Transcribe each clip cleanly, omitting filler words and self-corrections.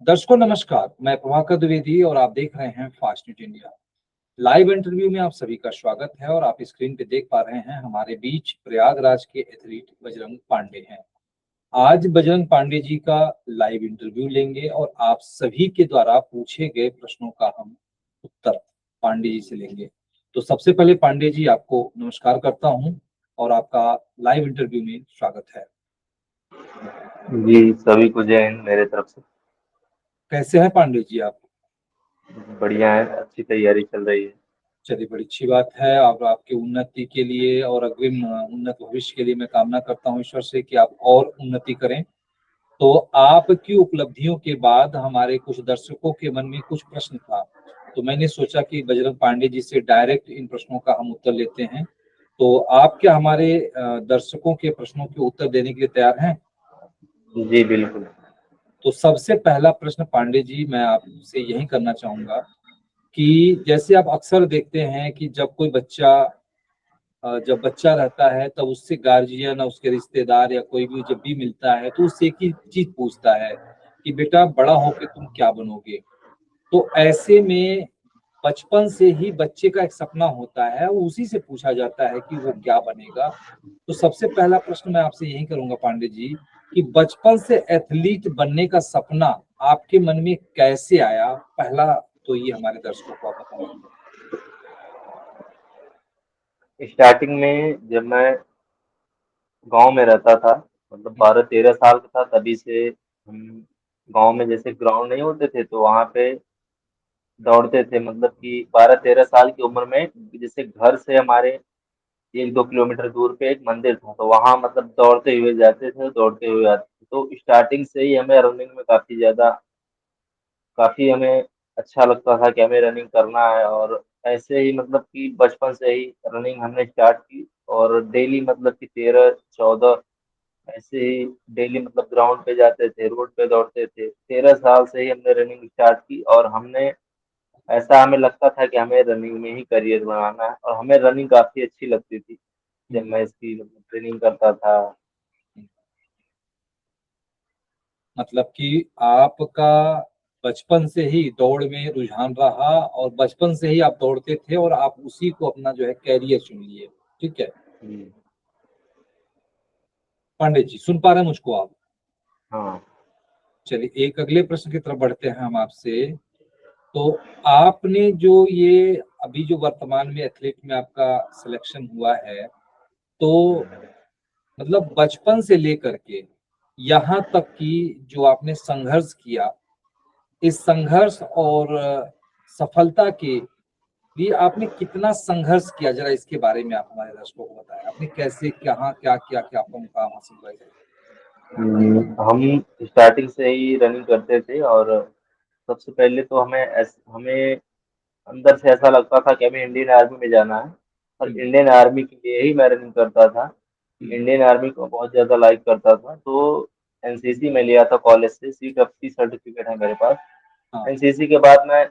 दर्शकों नमस्कार, मैं प्रभाकर द्विवेदी और आप देख रहे हैं fast news India. Live interview में आप सभी का स्वागत है और आप स्क्रीन पे देख पा रहे हैं हमारे बीच प्रयागराज के एथलीट बजरंग पांडे हैं। आज बजरंग पांडे जी का लाइव इंटरव्यू लेंगे और आप सभी के द्वारा पूछे गए प्रश्नों का हम उत्तर पांडे जी से लेंगे। तो सबसे पहले पांडे जी आपको नमस्कार करता हूँ और आपका लाइव इंटरव्यू में स्वागत है। जी, सभी को जय हिंद मेरे तरफ से। कैसे हैं पांडे जी आप? बढ़िया है, अच्छी तैयारी चल रही है। चलिए बड़ी अच्छी बात है और आपकी उन्नति के लिए और अग्रिम उन्नत भविष्य के लिए मैं कामना करता हूँ ईश्वर से कि आप और उन्नति करें। तो आपकी उपलब्धियों के बाद हमारे कुछ दर्शकों के मन में कुछ प्रश्न था, तो मैंने सोचा कि बजरंग पांडे जी से डायरेक्ट इन प्रश्नों का हम उत्तर लेते हैं। तो आप क्या हमारे दर्शकों के प्रश्नों के उत्तर देने के लिए तैयार हैं? जी बिल्कुल। तो सबसे पहला प्रश्न पांडे जी मैं आपसे यही करना चाहूंगा कि जैसे आप अक्सर देखते हैं कि जब बच्चा रहता है तब उससे गार्जियन और उसके रिश्तेदार या कोई भी जब भी मिलता है तो उससे एक ही चीज पूछता है कि बेटा बड़ा होके तुम क्या बनोगे। तो ऐसे में बचपन से ही बच्चे का एक सपना होता है, वो उसी से पूछा जाता है कि वो क्या बनेगा। तो सबसे पहला प्रश्न मैं आपसे यही करूंगा पांडे जी कि बचपन से एथलीट बनने का सपना आपके मन में कैसे आया? पहला तो ये हमारे दर्शकों को आप बताएं। स्टार्टिंग में जब मैं गांव में रहता था, मतलब 12-13 साल का था, तभी से हम गांव में जैसे ग्राउंड नहीं होते थे तो वहां पे दौड़ते थे। मतलब कि 12-13 साल की उम्र में जैसे घर से हमारे 1-2 किलोमीटर दूर पे एक मंदिर था, तो वहां मतलब दौड़ते हुए जाते थे, दौड़ते हुए आते थे। तो स्टार्टिंग से ही हमें रनिंग में काफ़ी हमें अच्छा लगता था कि हमें रनिंग करना है। और ऐसे ही मतलब कि बचपन से ही रनिंग हमने स्टार्ट की और डेली मतलब कि 13-14 ऐसे ही डेली मतलब ग्राउंड पे जाते थे, रोड पे दौड़ते थे। 13 साल से ही हमने रनिंग स्टार्ट की और हमने ऐसा हमें लगता था कि हमें रनिंग में ही करियर बनाना है और हमें रनिंग काफ़ी अच्छी लगती थी जब हम्म, मैं इसकी मतलब ट्रेनिंग करता था। मतलब कि आपका बचपन से ही दौड़ में रुझान रहा और बचपन से ही आप दौड़ते थे और आप उसी को अपना जो है कैरियर चुन लिए। ठीक है हम्म, पांडे जी, सुन पा रहे हैं मुझको आप? हाँ। चलिए एक अगले प्रश्न की तरफ बढ़ते हैं हम आपसे। तो आपने जो ये अभी जो वर्तमान में एथलीट में आपका सिलेक्शन हुआ है, तो मतलब बचपन से लेकर के यहाँ तक कि जो आपने संघर्ष किया, इस संघर्ष और सफलता के लिए आपने कितना संघर्ष किया, जरा इसके बारे में आप हमारे दर्शकों को बताएं। आपने कैसे कहाँ क्या किया कि आपका मुकाम हासिल हुआ है? हम स्टार्टिंग से ही रनिंग करते थे और सबसे पहले तो हमें अंदर से ऐसा लगता था कि हमें इंडियन आर्मी में जाना है और हम्म, इंडियन आर्मी के लिए ही मैं रनिंग करता था। हम्म, इंडियन आर्मी को बहुत ज़्यादा लाइक करता था, तो एनसीसी में लिया था कॉलेज से, सी सर्टिफिकेट है मेरे पास। हाँ, एनसीसी के बाद मैं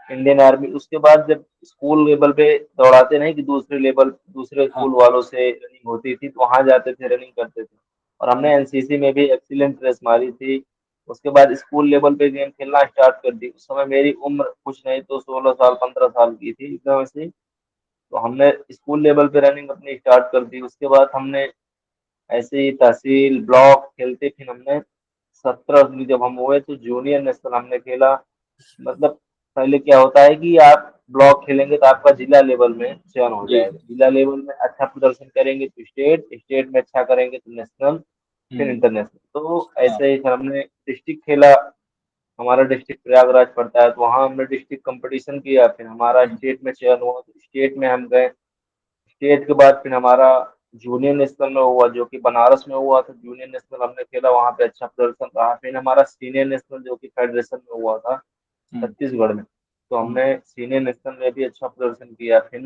इंडियन आर्मी, उसके बाद जब स्कूल लेवल पे दौड़ाते नहीं कि दूसरे हाँ, स्कूल वालों से रनिंग होती थी, तो वहां जाते थे, रनिंग करते थे और हमने एनसीसी में भी एक्सीलेंट रेस मारी थी। उसके बाद स्कूल लेवल पे गेम खेलना स्टार्ट कर दी। उस समय मेरी उम्र कुछ नहीं तो 16 साल 15 साल की थी एकदम ऐसे। तो हमने स्कूल लेवल पे रनिंग अपनी स्टार्ट कर दी। उसके बाद हमने ऐसे ही तहसील ब्लॉक खेलते, फिर हमने 17 जब हम हुए तो जूनियर नेशनल हमने खेला। मतलब पहले क्या होता है कि आप ब्लॉक खेलेंगे तो आपका जिला लेवल में चयन हो जी, जाएगा, जिला लेवल में अच्छा प्रदर्शन करेंगे तो स्टेट, स्टेट में अच्छा करेंगे तो नेशनल, फिर हम्म, इंटरनेशनल। तो हाँ, ऐसे ही फिर हमने डिस्ट्रिक्ट खेला। हमारा डिस्ट्रिक्ट प्रयागराज पड़ता है, तो वहाँ हमने डिस्ट्रिक्ट कंपटीशन किया, फिर हमारा हम्म, स्टेट में चयन हुआ तो स्टेट में हम गए। स्टेट के बाद फिर हमारा जूनियर नेशनल में हुआ जो कि बनारस में हुआ था। जूनियर नेशनल हमने खेला, वहाँ पे अच्छा प्रदर्शन रहा। फिर हमारा सीनियर नेशनल जो कि फेडरेशन में हुआ था हम्म, छत्तीसगढ़ में, तो हम्म, हमने सीनियर नेशनल में भी अच्छा प्रदर्शन किया। फिर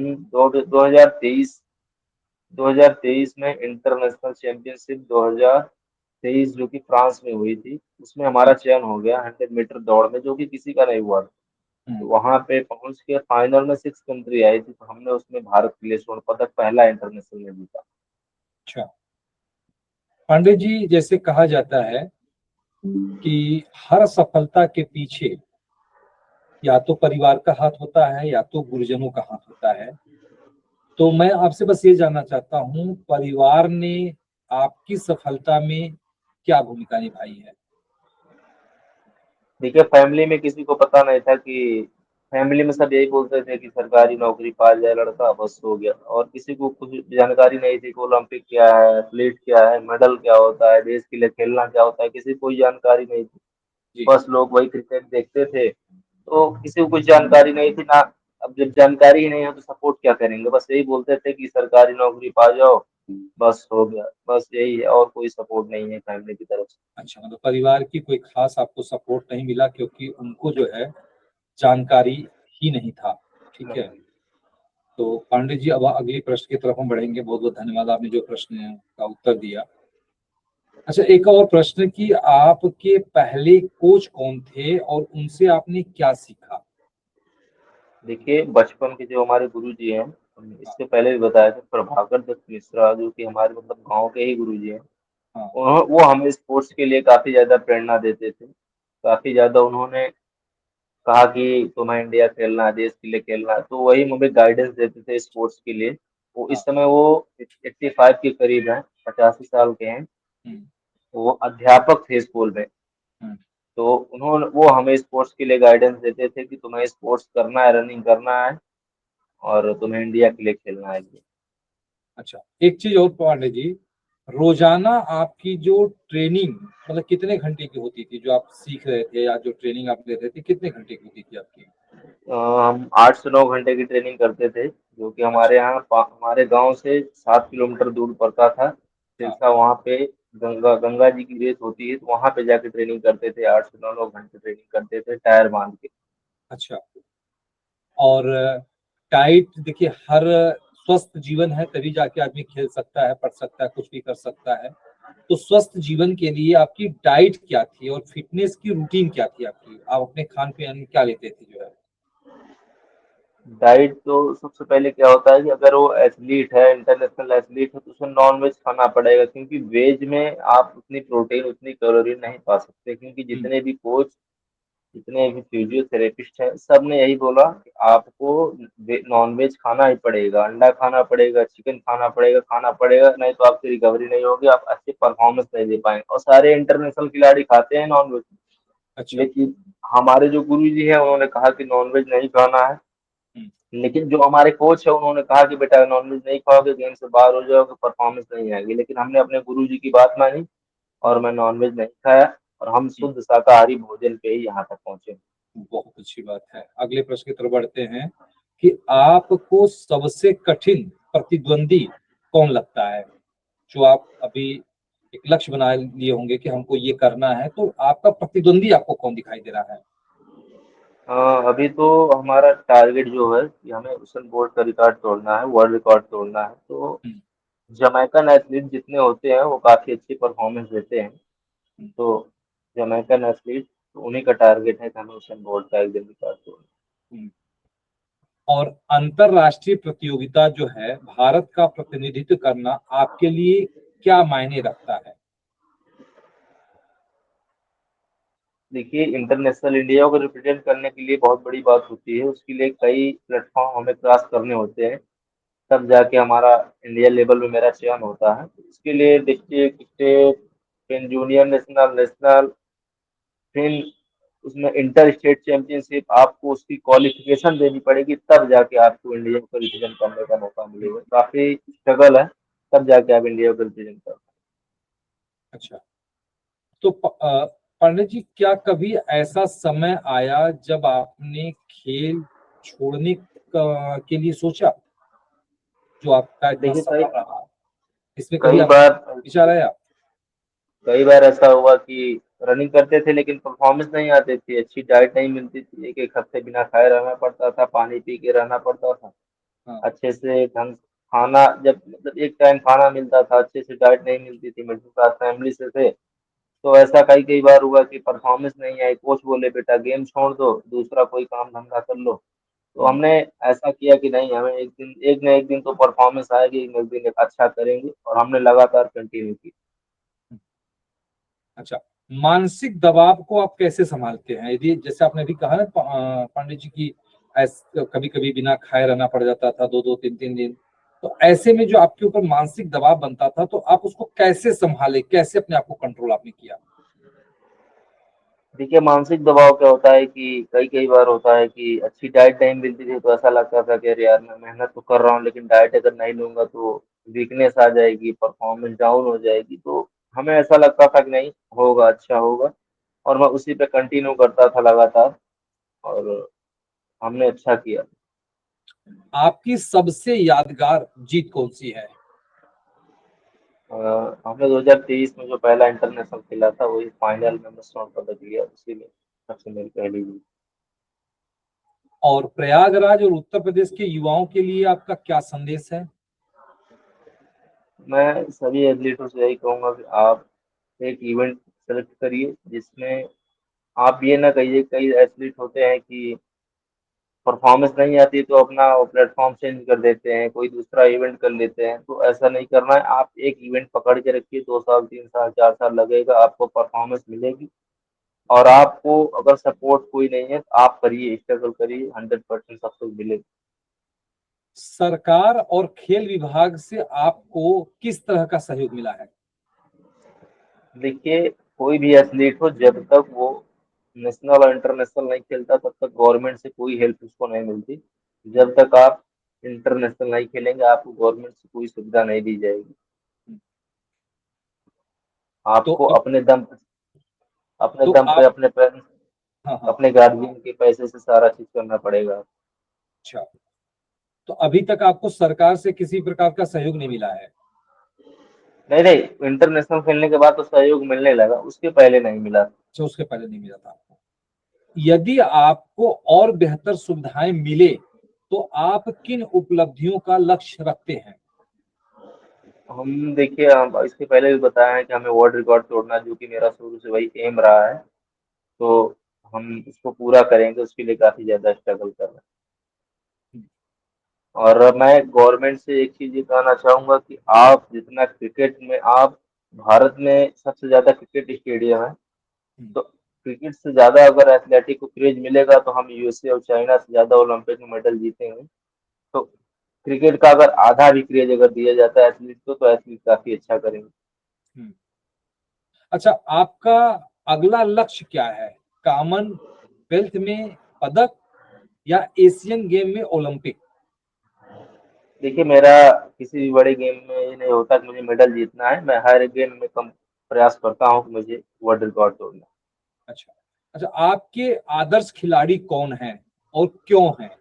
2023 में इंटरनेशनल चैंपियनशिप 2023 जो कि फ्रांस में हुई थी, उसमें हमारा हाँ, चयन हो गया 100 मीटर दौड़ में, जो कि किसी का नहीं हुआ था। तो हम्म, वहां पे पहुंच के फाइनल में 6 कंट्री आई थी, तो हमने उसमें भारत के लिए स्वर्ण पदक पहला इंटरनेशनल में जीता। अच्छा। पांडे जी, जैसे कहा जाता है कि हर सफलता के पीछे या तो परिवार का हाथ होता है या तो गुरुजनों का हाथ होता है। तो मैं आपसे बस ये जानना चाहता हूँ, परिवार ने आपकी सफलता में क्या भूमिका निभाई है? देखिए, फैमिली में किसी को पता नहीं था कि फैमिली में सब यही बोलते थे कि सरकारी नौकरी पा जाए लड़का बस हो गया, और किसी को कुछ जानकारी नहीं थी कि ओलंपिक क्या है, एथलीट क्या है, मेडल क्या होता है, देश के लिए खेलना क्या होता है, किसी को कोई जानकारी नहीं थी। जी। बस लोग वही क्रिकेट देखते थे, तो किसी को कुछ जानकारी नहीं थी ना। अब जब जानकारी ही नहीं है तो सपोर्ट क्या करेंगे, बस यही बोलते थे कि सरकारी नौकरी पा जाओ, बस हो गया, बस यही है, और कोई सपोर्ट नहीं है फैमिली की तरफ से। अच्छा, मतलब परिवार की कोई खास आपको सपोर्ट नहीं मिला क्योंकि उनको जो है जानकारी ही नहीं था। ठीक है। नहीं। तो पांडे जी, अब अगले प्रश्न की तरफ हम बढ़ेंगे। बहुत बहुत धन्यवाद, आपने जो प्रश्न का उत्तर दिया। अच्छा, एक और प्रश्न कि आपके पहले कोच कौन थे और उनसे आपने क्या सीखा? देखिए, बचपन के जो हमारे गुरुजी हैं, इससे पहले भी बताया था, प्रभाकर दत्त मिश्रा, जो कि हमारे मतलब गाँव के ही गुरुजी हैं। हाँ। वो हमें स्पोर्ट्स के लिए काफ़ी ज़्यादा प्रेरणा देते थे। काफ़ी ज़्यादा उन्होंने कहा कि तुम्हें इंडिया खेलना है, देश के लिए खेलना है, तो वही हमें गाइडेंस देते थे स्पोर्ट्स के लिए। वो इस हाँ। समय वो 85 के करीब हैं, 85 साल के हैं। हम्म। वो अध्यापक थे स्कूल में। हम्म। तो वो हमें स्पोर्ट्स के लिए गाइडेंस देते थे कि तुम्हें स्पोर्ट्स करना है, रनिंग करना है, और तुम्हें इंडिया के लिए खेलना है। अच्छा, एक चीज और पांडे जी, रोजाना आपकी जो ट्रेनिंग मतलब कितने घंटे की होती थी? जो आप सीख रहे थे या जो ट्रेनिंग आप ले रहे थे, कितने घंटे की होती थी आपकी? हम 8 से 9 घंटे की ट्रेनिंग करते थे, जो कि अच्छा। हमारे गांव से 7 किलोमीटर दूर पड़ता था। हाँ। सिरसा, वहाँ पे गंगा गंगा जी की रेस होती है, तो वहाँ पे जाके ट्रेनिंग करते थे। 8 से 9 घंटे ट्रेनिंग करते थे टायर बांध के। अच्छा। और डाइट देखिए, हर स्वस्थ जीवन है तभी जाके आदमी खेल सकता है, पढ़ सकता है, कुछ भी कर सकता है। तो स्वस्थ जीवन के लिए आपकी डाइट क्या थी और फिटनेस की रूटीन क्या थी आपकी? आप अपने खान पीन में क्या लेते थे जो है? डाइट तो सबसे पहले क्या होता है कि अगर वो एथलीट है, इंटरनेशनल एथलीट है, तो उसे नॉन वेज खाना पड़ेगा, क्योंकि वेज में आप उतनी प्रोटीन, उतनी कैलोरी नहीं पा सकते। क्योंकि हम्म। जितने भी कोच, जितने भी फिजियोथेरेपिस्ट हैं, सब ने यही बोला कि आपको नॉन वेज खाना ही पड़ेगा, अंडा खाना पड़ेगा, चिकन खाना पड़ेगा, नहीं तो आपकी रिकवरी नहीं होगी, आप अच्छी परफॉर्मेंस नहीं दे पाएंगे। और सारे इंटरनेशनल खिलाड़ी खाते हैं नॉन वेज, अच्छा। लेकिन हमारे जो गुरु जी हैं उन्होंने कहा कि नॉन वेज नहीं खाना है। हम्म। लेकिन जो हमारे कोच है उन्होंने कहा कि बेटा नॉन वेज नहीं खाओगे, गेम से बाहर हो जाओगे, परफॉर्मेंस नहीं आएगी। लेकिन हमने अपने गुरु जी की बात मानी, और हम्म। मैं नॉन वेज नहीं खाया, और हम हम्म। शुद्ध शाकाहारी भोजन पे ही यहाँ तक पहुंचे। बहुत अच्छी बात है। अगले प्रश्न की तरफ बढ़ते हैं कि आपको सबसे कठिन प्रतिद्वंदी कौन लगता है? जो आप अभी एक लक्ष्य बना लिए होंगे कि हमको ये करना है, तो आपका प्रतिद्वंदी आपको कौन दिखाई दे रहा है? अभी तो हमारा टारगेट जो है कि हमें उसेन बोल्ट का रिकॉर्ड तोड़ना है, वर्ल्ड रिकॉर्ड तोड़ना है। तो हम्म। जमैकन एथलीट जितने होते हैं वो काफ़ी अच्छी परफॉर्मेंस देते हैं। हम्म। तो जमैकन एथलीट, तो उन्हीं का टारगेट है कि हमें उसेन बोल्ट का एक दिन रिकॉर्ड तोड़ना हम्म। और अंतरराष्ट्रीय प्रतियोगिता जो है, भारत का प्रतिनिधित्व करना आपके लिए क्या मायने रखता है? है। देखिए, इंटरनेशनल इंडिया को रिप्रेजेंट करने के लिए बहुत बड़ी बात होती है। उसके लिए कई प्लेटफॉर्म हमें क्रॉस करने होते हैं, तब जाके हमारा इंडिया लेवल में मेरा चयन होता है। इसके लिए डिस्ट्रिक्ट, स्टेट, फिर जूनियर नेशनल, नेशनल, फिर उसमें इंटर स्टेट चैंपियनशिप, आपको उसकी क्वालिफिकेशन देनी पड़ेगी, तब जाके आपको इंडिया को रिप्रेजेंट करने का मौका मिलेगा। काफी स्ट्रगल है, तब जाके आप इंडिया को रिप्रेजेंट कर। अच्छा। तो पंडित जी, क्या कभी ऐसा समय आया जब आपने खेल छोड़ने के लिए सोचा, जो आपका इतना देखिए, सफल रहा? इसमें कभी कई आपका बार विचार आया? कई बार ऐसा हुआ कि रनिंग करते थे लेकिन परफॉर्मेंस नहीं आती थी, अच्छी डाइट नहीं मिलती थी, एक एक हफ्ते बिना खाए रहना पड़ता था, पानी पी के रहना पड़ता था। हाँ। अच्छे से ढंग खाना, जब मतलब एक टाइम खाना मिलता था, अच्छे से डाइट नहीं मिलती थी, मिडिल क्लास फैमिली से थे। तो ऐसा कई कई बार हुआ कि परफॉर्मेंस नहीं आई, कोच बोले बेटा गेम छोड़ दो, दूसरा कोई काम धंधा कर लो। तो हम्म। हमने ऐसा किया कि नहीं, हमें एक ना एक दिन तो परफॉर्मेंस आएगी, एक ना एक दिन अच्छा करेंगे, और हमने लगातार कंटिन्यू की। अच्छा, मानसिक दबाव को आप कैसे संभालते हैं? यदि जैसे आपने अभी कहा ना पांडे जी की कभी कभी बिना खाए रहना पड़ जाता था 2-2 3-3 दिन, तो ऐसे में जो आपके ऊपर मानसिक दबाव बनता था तो आप उसको कैसे संभाले, कैसे अपने आप को कंट्रोल आपने किया? देखिए, मानसिक दबाव क्या होता है कि कई कई बार होता है कि अच्छी डाइट नहीं मिलती थी तो ऐसा लगता था कि अरे यार मैं मेहनत तो कर रहा हूँ लेकिन डाइट अगर नहीं लूंगा तो वीकनेस आ जाएगी, परफॉर्मेंस डाउन हो जाएगी। तो हमें ऐसा लगता था कि नहीं होगा, अच्छा होगा, और मैं उसी पे कंटिन्यू करता था लगातार, और हमने अच्छा किया। आपकी सबसे यादगार जीत कौन सी है? अ, हमने 2023 में जो पहला इंटरनेशनल खेला था वही फाइनल में मैं स्वर्ण पदक लिया, उसी में सबसे मेरी पहली जीत। और प्रयागराज और उत्तर प्रदेश के युवाओं के लिए आपका क्या संदेश है? मैं सभी एथलीटों से यही कहूंगा कि आप एक इवेंट सेलेक्ट करिए जिसमें आप ये ना कहिए, कई एथलीट होते हैं कि परफॉर्मेंस नहीं आती तो अपना प्लेटफॉर्म चेंज कर देते हैं, कोई दूसरा इवेंट कर लेते हैं। तो ऐसा नहीं करना है, आप एक इवेंट पकड़ के रखिए, 2 साल 3 साल 4 साल लगेगा, आपको परफॉर्मेंस मिलेगी। और आपको अगर सपोर्ट कोई नहीं है तो आप करिए, स्ट्रगल करिए, 100% सक्सेस मिलेगी। सरकार और खेल विभाग से आपको किस तरह का सहयोग मिला है? देखिए, कोई भी एथलीट हो, जब तक वो नेशनल और इंटरनेशनल नहीं खेलता तब तक गवर्नमेंट से कोई हेल्प उसको नहीं मिलती। जब तक आप इंटरनेशनल नहीं खेलेंगे आपको गवर्नमेंट से कोई सुविधा नहीं दी जाएगी। तो आपको अब अपने तो दम पे आप अपने पेरेंट्स, हाँ हाँ। अपने गार्जियन के पैसे से सारा चीज करना पड़ेगा। अच्छा, तो अभी तक आपको सरकार से किसी प्रकार का सहयोग नहीं मिला है? नहीं नहीं, इंटरनेशनल खेलने के बाद तो सहयोग मिलने लगा, उसके पहले नहीं मिला। अच्छा, उसके पहले नहीं मिला था आपको। यदि आपको और बेहतर सुविधाएं मिले तो आप किन उपलब्धियों का लक्ष्य रखते हैं? हम देखिए, हम इसके पहले भी बताया है कि हमें वर्ल्ड रिकॉर्ड तोड़ना है, जो कि मेरा शुरू से वही एम रहा है। तो हम उसको पूरा करेंगे, उसके लिए काफी ज्यादा स्ट्रगल कर रहे हैं। और मैं गवर्नमेंट से एक चीज ये कहना चाहूंगा कि आप जितना क्रिकेट में, आप भारत में सबसे ज्यादा क्रिकेट स्टेडियम है, तो क्रिकेट से ज्यादा अगर एथलेटिक को क्रेज मिलेगा तो हम यूएसए और चाइना से ज्यादा ओलंपिक में मेडल जीतेंगे। तो क्रिकेट का अगर आधा भी क्रेज अगर दिया जाता है एथलीट को तो एथलीट काफी अच्छा करेंगे। हम्म। अच्छा, आपका अगला लक्ष्य क्या है? कॉमनवेल्थ में पदक या एशियन गेम में ओलंपिक? देखिए, मेरा किसी भी बड़े गेम में ये नहीं होता कि मुझे मेडल जीतना है, मैं हर गेम में कम प्रयास करता हूँ कि मुझे वर्ल्ड रिकॉर्ड तोड़ना है। अच्छा। अच्छा, आपके आदर्श खिलाड़ी कौन हैं और क्यों हैं?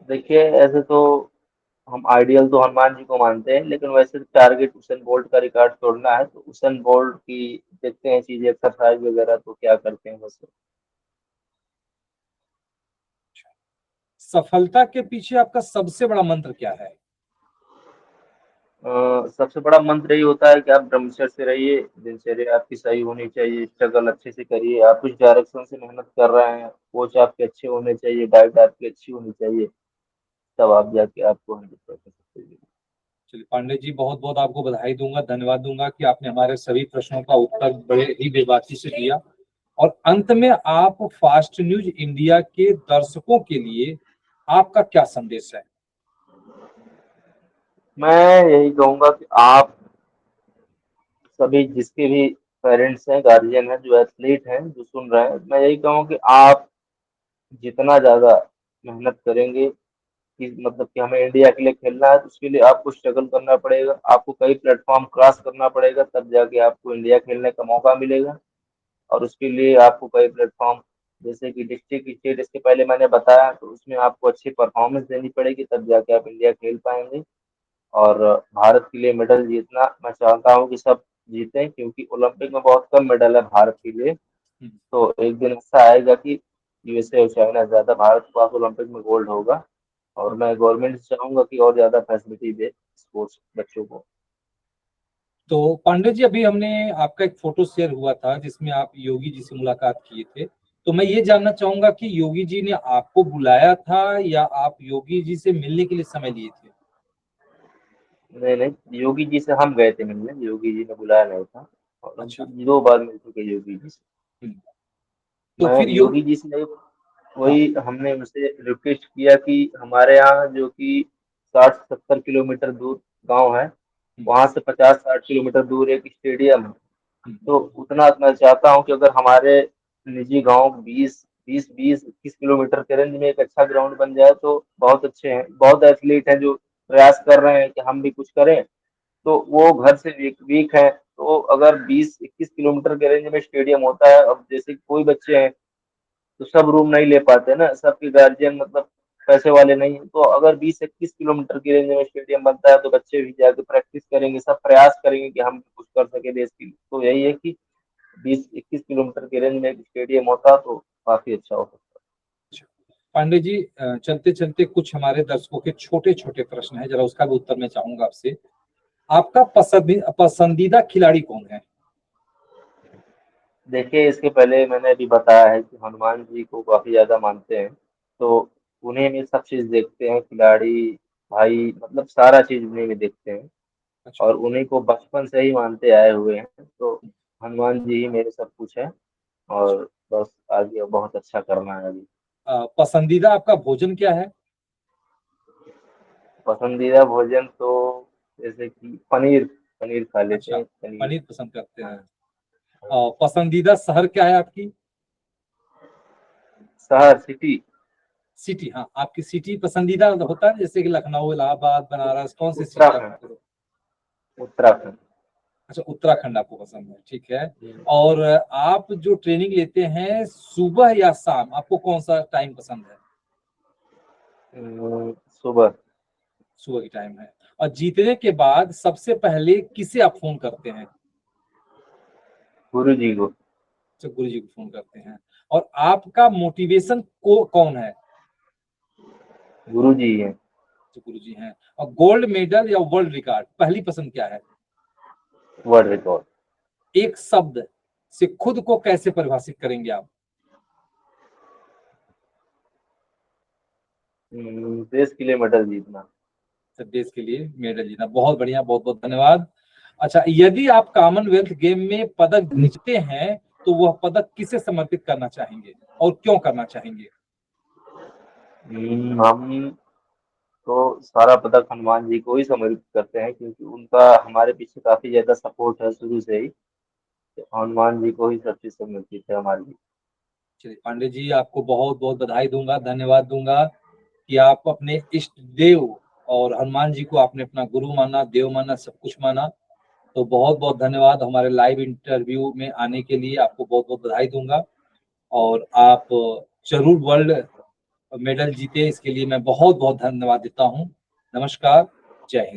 देखिए, ऐसे तो हम आइडियल तो हनुमान जी को मानते हैं, लेकिन वैसे टारगेट उसेन बोल्ट का रिकॉर्ड तोड़ना है, तो उसेन बोल्ट की देखते हैं चीजें, एक्सरसाइज वगैरह तो क्या करते हैं बस। सफलता के पीछे आपका सबसे बड़ा मंत्र क्या है? सबसे बड़ा मंत्र यही होता है कि आप ब्रह्मचर्य से रहिए, दिनचर्या आपकी सही होनी चाहिए, स्ट्रगल अच्छे से करिए, आप कुछ डायरेक्शन से मेहनत कर रहे हैं, कोच आपके अच्छे होने चाहिए, डाइट आपकी अच्छी होनी चाहिए, तब आप जाके आपको 100% सक्सेस मिलेगी। चलिए पांडे जी, बहुत बहुत आपको बधाई दूंगा, धन्यवाद दूंगा कि आपने हमारे सभी प्रश्नों का उत्तर बड़े ही बेबाकी से दिया। और अंत में आप फास्ट न्यूज इंडिया के दर्शकों के लिए आपका क्या संदेश है? मैं यही कहूंगा कि आप सभी जिसके भी पेरेंट्स हैं, गार्जियन हैं, जो एथलीट हैं, जो सुन रहे हैं, मैं यही कहूँ कि आप जितना ज्यादा मेहनत करेंगे कि मतलब कि हमें इंडिया के लिए खेलना है, तो उसके लिए आपको स्ट्रगल करना पड़ेगा, आपको कई प्लेटफॉर्म क्रॉस करना पड़ेगा, तब जाके आपको इंडिया खेलने का मौका मिलेगा। और उसके लिए आपको कई प्लेटफॉर्म, जैसे कि डिस्ट्रिक्ट स्टेट, इसके पहले मैंने बताया, तो उसमें आपको अच्छी परफॉर्मेंस देनी पड़ेगी, तब जाके आप इंडिया खेल पाएंगे। और भारत के लिए मेडल जीतना मैं चाहता हूँ कि सब जीतें, क्योंकि ओलंपिक में बहुत कम मेडल है भारत के लिए। तो एक दिन ऐसा आएगा कि यूएसए और चाइना से ज्यादा भारत के पास ओलंपिक में गोल्ड होगा। और मैं गवर्नमेंट से चाहूंगा कि और ज्यादा फैसिलिटी दे स्पोर्ट्स बच्चों को। तो पांडे जी, अभी हमने आपका एक फोटो शेयर हुआ था जिसमें आप योगी जी से मुलाकात किए थे। तो मैं ये जानना चाहूंगा कि योगी जी ने आपको बुलाया था या आप योगी जी से मिलने के लिए समय लिए थे? नहीं नहीं, योगी जी से हम गए थे मिलने, योगी जी ने बुलाया नहीं था। और अच्छा। हमको 2 बार मिल चुके हैं योगी जी से। हम्म। तो मैं फिर योगी जी से हाँ। वही हमने उनसे रिक्वेस्ट किया कि हमारे यहाँ जो कि 60-70 किलोमीटर दूर गांव है, हम्म। वहां से 50-60 किलोमीटर दूर एक स्टेडियम है। हम्म। तो उतना मैं चाहता हूँ कि अगर हमारे निजी गांव 20-21 किलोमीटर के रेंज में एक अच्छा ग्राउंड बन जाए तो बहुत अच्छे हैं। बहुत एथलीट हैं जो प्रयास कर रहे हैं कि हम भी कुछ करें, तो वो घर से वीक वीक है। तो अगर 20-21 किलोमीटर के रेंज में स्टेडियम होता है, अब जैसे कोई बच्चे हैं तो सब रूम नहीं ले पाते ना, सबके गार्जियन मतलब पैसे वाले नहीं है। तो अगर 20-21 किलोमीटर की रेंज में स्टेडियम बनता है तो बच्चे भी जाके प्रैक्टिस करेंगे, सब प्रयास करेंगे कि हम कुछ कर सके देश के लिए। तो यही है कि 20-21 किलोमीटर की रेंज में एक स्टेडियम होता तो काफी अच्छा हो सकता। पांडे जी, चलते चलते कुछ हमारे दर्शकों के छोटे छोटे प्रश्न है, जरा उसका भी उत्तर मैं चाहूंगा आपसे। आपका पसंदीदा खिलाड़ी कौन है? देखिए, इसके पहले मैंने अभी बताया है कि हनुमान जी को काफी ज्यादा मानते हैं, तो उन्हीं में सब चीज देखते हैं, खिलाड़ी, भाई, मतलब सारा चीज उन्हीं में देखते हैं। अच्छा। और उन्हीं को बचपन से ही मानते आए हुए हैं, तो हनुमान जी ही मेरे सब कुछ है। अच्छा। और बस आगे बहुत अच्छा करना है अभी। पसंदीदा आपका भोजन क्या है? पसंदीदा भोजन तो जैसे कि पनीर, पनीर खा लेते अच्छा, हैं, पनीर। पनीर पसंद करते हैं। हाँ। पसंदीदा शहर क्या है आपकी? शहर, सिटी। सिटी, हाँ, आपकी सिटी पसंदीदा होता है, जैसे कि लखनऊ, इलाहाबाद, बनारस, कौन सी सिटी उत्तराखंड। आपको? उत्तराखंड। अच्छा, उत्तराखंड आपको पसंद है, ठीक है। और आप जो ट्रेनिंग लेते हैं सुबह या शाम, आपको कौन सा टाइम पसंद है? सुबह। सुबह की टाइम है। और जीतने के बाद सबसे पहले किसे आप फोन करते हैं? गुरु जी को। तो गुरु जी को फोन करते हैं। और आपका मोटिवेशन को कौन है? गुरु जी हैं। तो गुरु जी हैं। और गोल्ड मेडल या वर्ल्ड रिकॉर्ड, पहली पसंद क्या है? World record. एक शब्द से खुद को कैसे परिभाषित करेंगे आप? देश के लिए मेडल जीतना। सब देश के लिए मेडल जीतना, बहुत बढ़िया, बहुत बहुत धन्यवाद। अच्छा, यदि आप कॉमनवेल्थ गेम में पदक जीतते हैं तो वह पदक किसे समर्पित करना चाहेंगे और क्यों करना चाहेंगे? हम तो सारा पदक हनुमान जी को ही समर्पित करते हैं, क्योंकि उनका हमारे पीछे काफी ज्यादा सपोर्ट है शुरू से ही। तो हनुमान जी को ही सब चीज समर्पित है हमारी। चलिए पांडे जी, आपको बहुत बहुत बधाई दूंगा, धन्यवाद दूंगा कि आप अपने इष्ट देव और हनुमान जी को आपने अपना गुरु माना, देव माना, सब कुछ माना। तो बहुत बहुत धन्यवाद हमारे लाइव इंटरव्यू में आने के लिए, आपको बहुत बहुत बधाई दूंगा। और आप जरूर वर्ल्ड मेडल जीते, इसके लिए मैं बहुत बहुत धन्यवाद देता हूँ। नमस्कार, जय हिंद।